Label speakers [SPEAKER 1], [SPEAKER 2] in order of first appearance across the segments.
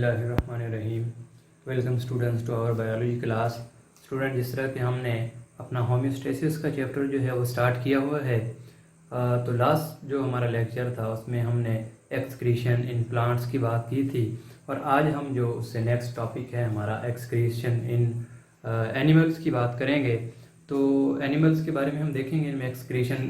[SPEAKER 1] बिस्मिल्लाहिर्रहमानिर्रहीम। Welcome students to our biology class. Student, जिस तरह के हमने अपना होम्योस्टेसिस का चैप्टर जो है वो स्टार्ट किया हुआ है, तो लास्ट जो हमारा लेक्चर था उसमें हमने एक्सक्रीशन इन प्लांट्स की बात की थी, और आज हम जो उससे नेक्स्ट टॉपिक है हमारा एक्सक्रीशन इन एनिमल्स की बात करेंगे। तो एनिमल्स के बारे में हम देखेंगे इनमें एक्सक्रीशन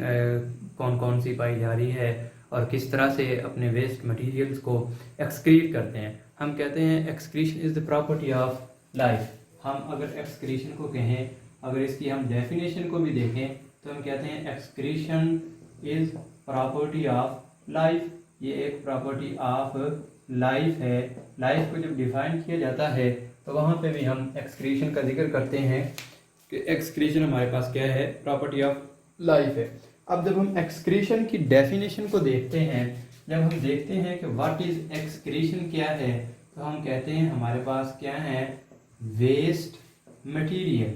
[SPEAKER 1] कौन कौन सी पाई जा रही है और किस तरह से अपने वेस्ट मटेरियल्स को एक्सक्रीट करते हैं। हम कहते हैं excretion is the property of life. हम अगर एक्सक्रीशन को कहें, अगर इसकी हम डेफिनेशन को भी देखें तो हम कहते हैं excretion is property of life. ये एक प्रॉपर्टी ऑफ लाइफ है। लाइफ को जब डिफाइन किया जाता है तो वहाँ पे भी हम एक्सक्रीशन का जिक्र करते हैं कि एक्सक्रीशन हमारे पास क्या है, प्रॉपर्टी ऑफ लाइफ है। अब जब हम एक्सक्रीशन की डेफिनेशन को देखते हैं, जब हम देखते हैं कि व्हाट इज एक्सक्रीशन क्या है, तो हम कहते हैं हमारे पास क्या है, वेस्ट मटेरियल।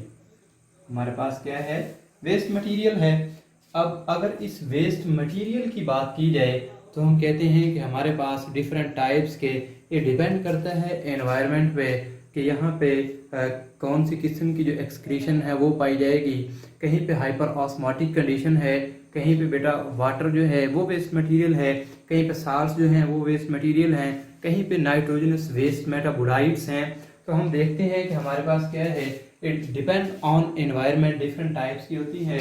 [SPEAKER 1] हमारे पास क्या है, वेस्ट मटेरियल है। अब अगर इस वेस्ट मटेरियल की बात की जाए तो हम कहते हैं कि हमारे पास डिफरेंट टाइप्स के, ये डिपेंड करता है एनवायरनमेंट पे कि यहाँ पे कौन सी किस्म की जो एक्सक्रीशन है वो पाई जाएगी। कहीं पे हाइपर ऑस्मोटिक कंडीशन है, कहीं पे बेटा वाटर जो है वो वेस्ट मटेरियल है, कहीं पे साल्ट्स जो हैं वो वेस्ट मटेरियल हैं, कहीं पे नाइट्रोजनस वेस्ट मेटाबोलाइट्स हैं। तो हम देखते हैं कि हमारे पास क्या है, it depend on environment, different types की होती है।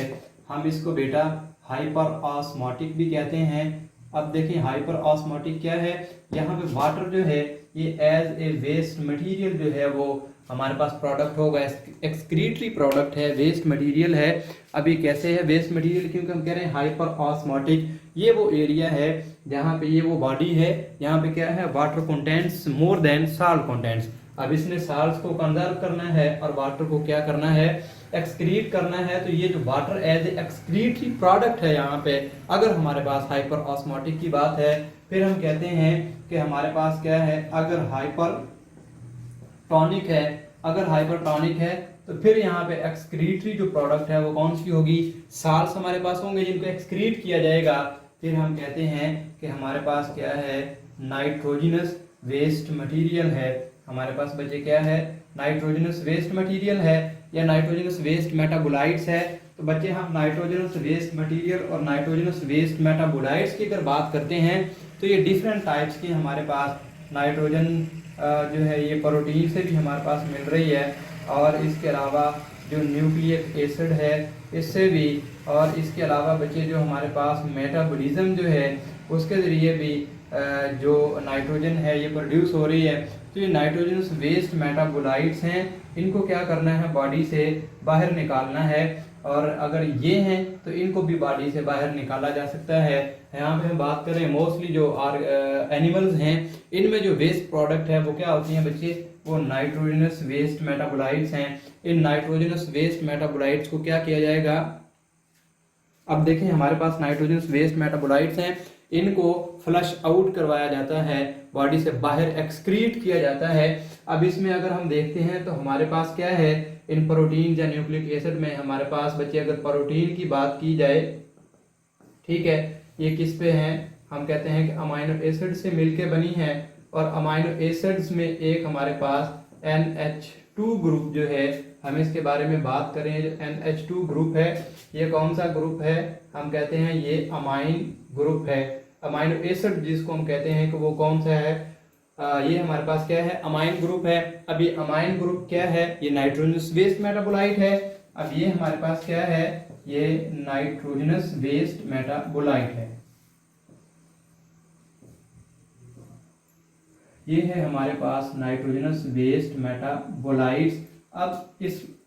[SPEAKER 1] हम इसको बेटा हाइपर ऑस्मोटिक भी कहते हैं। अब देखिए हाइपर ऑस्मोटिक क्या है, यहाँ पे वाटर जो है ये एज ए वेस्ट मटेरियल जो है वो हमारे पास प्रोडक्ट होगा, एक्सक्रीटरी प्रोडक्ट है, वेस्ट मटेरियल है। अभी कैसे है वेस्ट मटेरियल, क्योंकि हम कह रहे हैं हाइपर ऑस्मोटिक। ये वो एरिया है जहाँ पे ये वो बॉडी है, यहाँ पे क्या है, water contents more than salt contents. अब इसने साल्ट्स को कंजर्व करना है और वाटर को क्या करना है, एक्सक्रीट करना है। तो ये जो water as a excretory product है यहाँ पे, अगर हमारे पास हाइपर ऑस्मोटिक की बात है, फिर हम कहते हैं कि हमारे पास क्या है, अगर हाइपर टॉनिक है, अगर हाइपरटॉनिक है तो फिर यहाँ पे एक्सक्रीटरी जो प्रोडक्ट है वो कौन सी होगी, साल्स हमारे पास होंगे जिनको एक्सक्रीट किया जाएगा। फिर हम कहते हैं कि हमारे पास क्या है, नाइट्रोजनस वेस्ट मटेरियल है। हमारे पास बचे क्या है, नाइट्रोजनस वेस्ट मटेरियल है या नाइट्रोजनस वेस्ट मेटाबोलाइट्स है। तो बच्चे हम नाइट्रोजनस वेस्ट मटेरियल और नाइट्रोजनस वेस्ट मेटाबोलाइट्स की अगर बात करते हैं तो ये डिफरेंट टाइप्स की हमारे पास नाइट्रोजन जो है ये प्रोटीन से भी हमारे पास मिल रही है, और इसके अलावा जो न्यूक्लिक एसिड है इससे भी, और इसके अलावा बच्चे जो हमारे पास मेटाबॉलिज्म जो है उसके ज़रिए भी जो नाइट्रोजन है ये प्रोड्यूस हो रही है। तो ये नाइट्रोजनस वेस्ट मेटाबोलाइट्स हैं, इनको क्या करना है, बॉडी से बाहर निकालना है। और अगर ये हैं तो इनको भी बॉडी से बाहर निकाला जा सकता है। यहाँ पे हम बात करें मोस्टली जो एनिमल्स हैं, इनमें जो वेस्ट प्रोडक्ट है वो क्या होती हैं बच्चे, वो नाइट्रोजनस वेस्ट मेटाबोलाइट्स हैं। इन नाइट्रोजनस वेस्ट मेटाबोलाइट्स को क्या किया जाएगा, अब देखें हमारे पास नाइट्रोजनस वेस्ट मेटाबोलाइट्स हैं, इनको फ्लश आउट करवाया जाता है, बॉडी से बाहर एक्सक्रीट किया जाता है। अब इसमें अगर हम देखते हैं तो हमारे पास क्या है, इन प्रोटीन या न्यूक्लिक एसिड में हमारे पास बच्चे अगर प्रोटीन की बात की जाए, ठीक है, ये किस पे हैं, हम कहते हैं कि अमाइनो एसिड से मिलके बनी है। और अमाइनो एसिड्स में एक हमारे पास NH2 ग्रुप जो है, हम इसके बारे में बात करें, जो NH2 ग्रुप है ये कौन सा ग्रुप है, हम कहते हैं ये अमाइन ग्रुप है। अमाइनो एसिड जिसको हम कहते हैं कि वो कौन सा है, ये हमारे पास क्या है, अमाइन ग्रुप है। अब ये अमाइन ग्रुप क्या है, ये नाइट्रोजनस वेस्ट मेटाबोलाइट है। अब ये हमारे पास क्या है, ये नाइट्रोजनस वेस्ट मेटाबोलाइट है। ये है हमारे पास नाइट्रोजनस वेस्ट मेटाबोलाइट्स। अब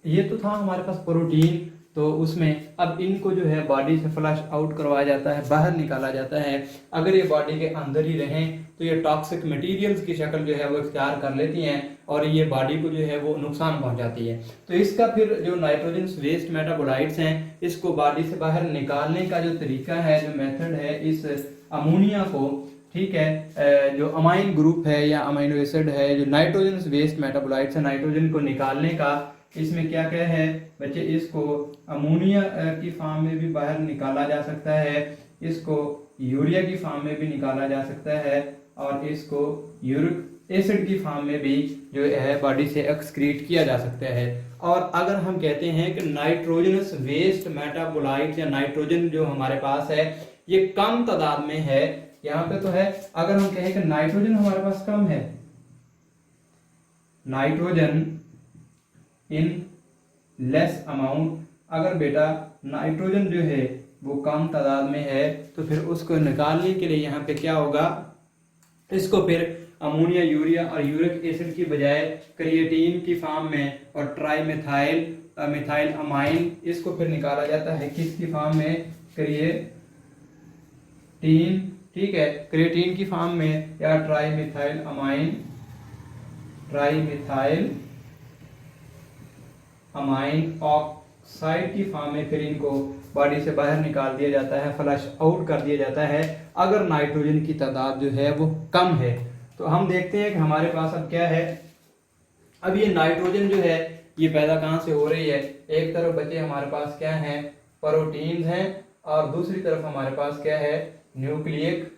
[SPEAKER 1] ये तो था हमारे पास प्रोटीन, तो उसमें अब इनको जो है बॉडी से फ्लश आउट करवाया जाता है, बाहर निकाला जाता है। अगर ये बॉडी के अंदर ही रहें तो ये टॉक्सिक मटेरियल्स की शक्ल जो है वो इख्तियार कर लेती हैं और ये बॉडी को जो है वो नुकसान पहुंचाती है। तो इसका फिर जो नाइट्रोजन वेस्ट मेटाबोलाइट्स हैं, इसको बॉडी से बाहर निकालने का जो तरीका है, जो मेथड है, इस अमोनिया को, ठीक है, जो अमाइन ग्रुप है या अमाइनो एसिड है, जो नाइट्रोजन वेस्ट मेटाबोलाइट्स है, नाइट्रोजन को निकालने का इसमें क्या क्या है बच्चे, इसको अमोनिया की फॉर्म में भी बाहर निकाला जा सकता है, इसको यूरिया की फॉर्म में भी निकाला जा सकता है, और इसको यूरिक एसिड की फॉर्म में भी जो है बॉडी से एक्सक्रीट किया जा सकता है। और अगर हम कहते हैं कि नाइट्रोजनस वेस्ट मेटाबोलाइट या नाइट्रोजन जो हमारे पास है ये कम तादाद में है, यहाँ पे तो है, अगर हम कहें कि नाइट्रोजन हमारे पास कम है, नाइट्रोजन इन लेस अमाउंट, अगर बेटा नाइट्रोजन जो है वो कम तादाद में है तो फिर उसको निकालने के लिए यहाँ पे क्या होगा, इसको फिर अमोनिया, यूरिया और यूरिक एसिड की बजाय क्रिएटिन की फॉर्म में और ट्राई मिथाइल अमाइन, इसको फिर निकाला जाता है किसकी फॉर्म में, क्रिएटिन, ठीक है, क्रिएटिन की फॉर्म में या ट्राई मिथाइल अमाइन ऑक्साइड की फॉर्म में फिर इनको बॉडी से बाहर निकाल दिया जाता है, फ्लश आउट कर दिया जाता है अगर नाइट्रोजन की तादाद जो है वो कम है। तो हम देखते हैं कि हमारे पास अब क्या है, अब ये नाइट्रोजन जो है ये पैदा कहाँ से हो रही है, एक तरफ बचे हमारे पास क्या है, प्रोटीन्स हैं, और दूसरी तरफ हमारे पास क्या है, न्यूक्लिक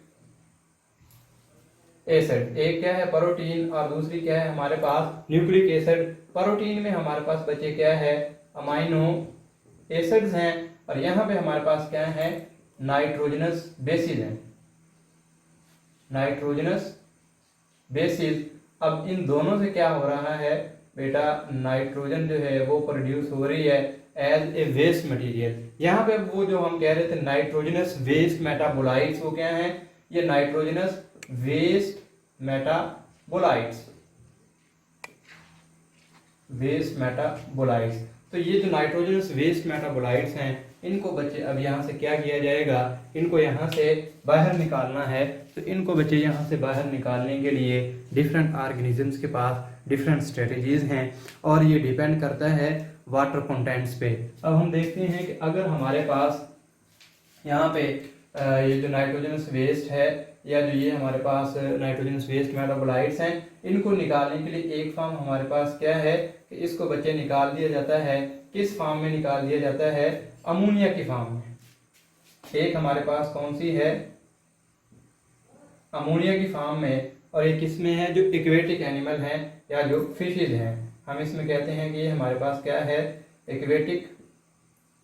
[SPEAKER 1] एसिड। एक क्या है प्रोटीन और दूसरी क्या है हमारे पास न्यूक्लिक एसिड। प्रोटीन में हमारे पास बचे क्या है, अमाइनो एसिड्स हैं, और यहाँ पे हमारे पास क्या है, नाइट्रोजनस बेसिस हैं, नाइट्रोजनस बेसिस। अब इन दोनों से क्या हो रहा है बेटा, नाइट्रोजन जो है वो प्रोड्यूस हो रही है एज ए वेस्ट मटेरियल। यहाँ पे वो जो हम कह रहे थे नाइट्रोजनस वेस्ट मेटाबोलाइट्स, वो क्या है, ये नाइट्रोजनस वेस्ट मेटाबोलाइट्स, तो ये जो नाइट्रोजनस वेस्ट मेटाबोलाइट्स हैं इनको बच्चे अब यहाँ से क्या किया जाएगा, इनको यहाँ से बाहर निकालना है। तो इनको बच्चे यहाँ से बाहर निकालने के लिए डिफरेंट ऑर्गेनिजम्स के पास डिफरेंट स्ट्रेटजीज हैं, और ये डिपेंड करता है वाटर कंटेंट्स पे। अब हम देखते हैं कि अगर हमारे पास यहाँ पे ये जो नाइट्रोजनस वेस्ट है या जो ये हमारे पास नाइट्रोजनस वेस्ट मेटाबोलाइट्स हैं, इनको निकालने के लिए एक फॉर्म हमारे पास क्या है कि इसको बच्चे निकाल दिया जाता है, किस फॉर्म में निकाल दिया जाता है, अमोनिया की फॉर्म में। एक हमारे पास कौन सी है, अमोनिया की फॉर्म में, और एक किसमें है, जो एक्वेटिक एनिमल हैं या जो फिशेज हैं, हम इसमें कहते हैं कि ये हमारे पास क्या है, एक्वेटिक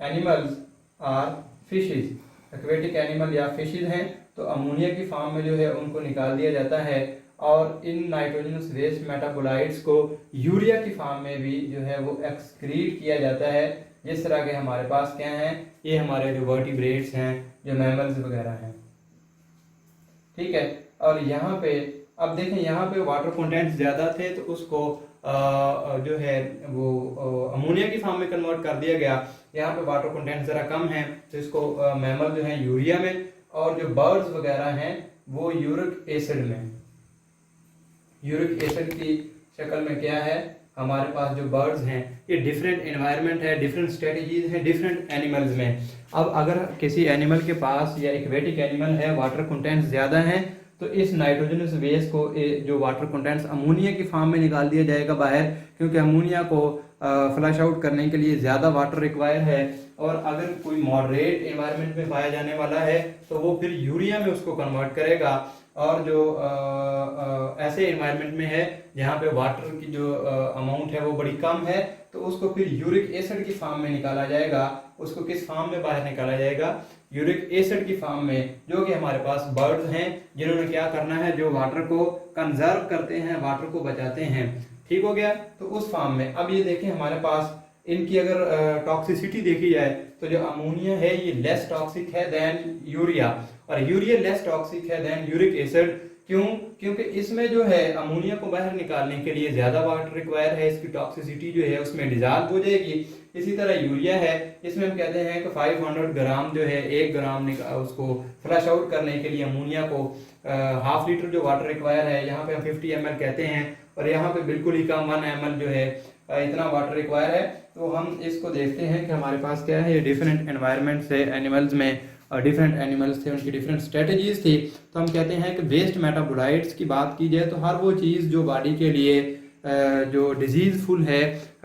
[SPEAKER 1] एनिमल्स और फिशेज, एक्वेटिक एनिमल या फिशेज हैं। तो अमोनिया की फॉर्म में जो है उनको निकाल दिया जाता है, और इन नाइट्रोजनस वेस्ट मेटाबोलाइट्स को यूरिया की फॉर्म में भी जो है वो एक्सक्रीट किया जाता है। जिस तरह के हमारे पास क्या हैं, ये हमारे जो वर्टिब्रेट्स हैं, जो मैमल्स वगैरह हैं, ठीक है। और यहाँ पे अब देखें, यहाँ पे वाटर कंटेंट्स ज़्यादा थे तो उसको जो है वो अमोनिया की फॉर्म में कन्वर्ट कर दिया गया। यहाँ पे वाटर कंटेंट ज़रा कम है तो इसको मैमल जो है यूरिया में, और जो बर्ड्स वगैरह हैं वो यूरिक एसिड में। यूरिक एसिड की शक्ल में क्या है, हमारे पास जो बर्ड्स हैं ये डिफरेंट एनवायरनमेंट है, डिफरेंट स्ट्रेटजीज हैं डिफरेंट एनिमल्स में। अब अगर किसी एनिमल के पास या एक्वेटिक एनिमल है वाटर कंटेंट्स ज़्यादा हैं तो इस नाइट्रोजनस वेस्ट को जो वाटर कंटेंट्स अमोनिया की फॉर्म में निकाल दिया जाएगा बाहर, क्योंकि अमोनिया को फ्लश आउट करने के लिए ज़्यादा वाटर रिक्वायर है। और अगर कोई मॉडरेट एनवायरनमेंट में पाया जाने वाला है तो वो फिर यूरिया में उसको कन्वर्ट करेगा, और जो ऐसे एनवायरनमेंट में है जहाँ पे वाटर की जो अमाउंट है वो बड़ी कम है तो उसको फिर यूरिक एसिड की फॉर्म में निकाला जाएगा। उसको किस फॉर्म में बाहर निकाला जाएगा, यूरिक एसिड की फॉर्म में, जो कि हमारे पास बर्ड्स हैं जिन्होंने क्या करना है, जो वाटर को कंजर्व करते हैं, वाटर को बचाते हैं, ठीक हो गया। तो उस फॉर्म में अब ये देखें हमारे पास इनकी अगर टॉक्सिसिटी देखी जाए तो जो अमोनिया है ये लेस टॉक्सिक है देन यूरिया, और यूरिया लेस टॉक्सिक है देन यूरिक एसिड। क्यों? क्योंकि इसमें जो है अमोनिया को बाहर निकालने के लिए ज्यादा वाटर रिक्वायर है, इसकी टॉक्सिसिटी जो है उसमें डिजॉल्व हो जाएगी। इसी तरह यूरिया है, इसमें हम कहते हैं कि 500 ग्राम जो है 1 ग्राम उसको फ्लश आउट करने के लिए अमोनिया को हाफ लीटर जो वाटर रिक्वायर है, यहाँ पे हम 50 ml कहते हैं, और यहाँ पे बिल्कुल ही कम 1 ml जो है इतना वाटर रिक्वायर है। तो हम इसको देखते हैं कि हमारे पास क्या है, डिफरेंट एनवायरनमेंट से एनिमल्स में डिफरेंट एनिमल्स थे, उनकी डिफरेंट स्ट्रेटजीज थी। तो हम कहते हैं कि वेस्ट मेटाबोलाइट्स की बात की जाए तो हर वो चीज़ जो बॉडी के लिए जो डिजीजफुल है,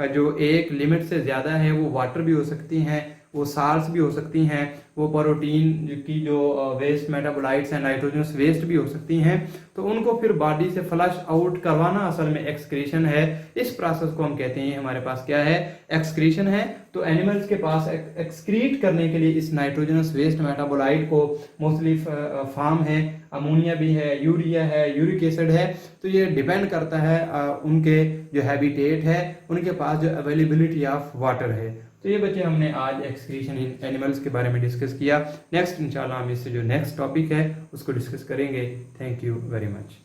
[SPEAKER 1] जो एक लिमिट से ज़्यादा है, वो वाटर भी हो सकती हैं, वो साल्स भी हो सकती हैं, वो प्रोटीन की जो वेस्ट मेटाबोलाइट्स हैं, नाइट्रोजनस वेस्ट भी हो सकती हैं। तो उनको फिर बॉडी से फ्लश आउट करवाना असल में एक्सक्रीशन है। इस प्रोसेस को हम कहते हैं, हमारे पास क्या है, एक्सक्रीशन है। तो एनिमल्स के पास एक्सक्रीट करने के लिए इस नाइट्रोजनस वेस्ट मेटाबोलाइट को मोस्टली फार्म है, अमोनिया भी है, यूरिया है, यूरिक एसिड है। तो ये डिपेंड करता है उनके जो हैबिटेट है, उनके पास जो अवेलेबिलिटी ऑफ वाटर है। तो ये बच्चे हमने आज एक्सक्रीशन इन एनिमल्स के बारे में डिस्कस किया। नेक्स्ट इंशाल्लाह हम इससे जो नेक्स्ट टॉपिक है उसको डिस्कस करेंगे। Thank you very much.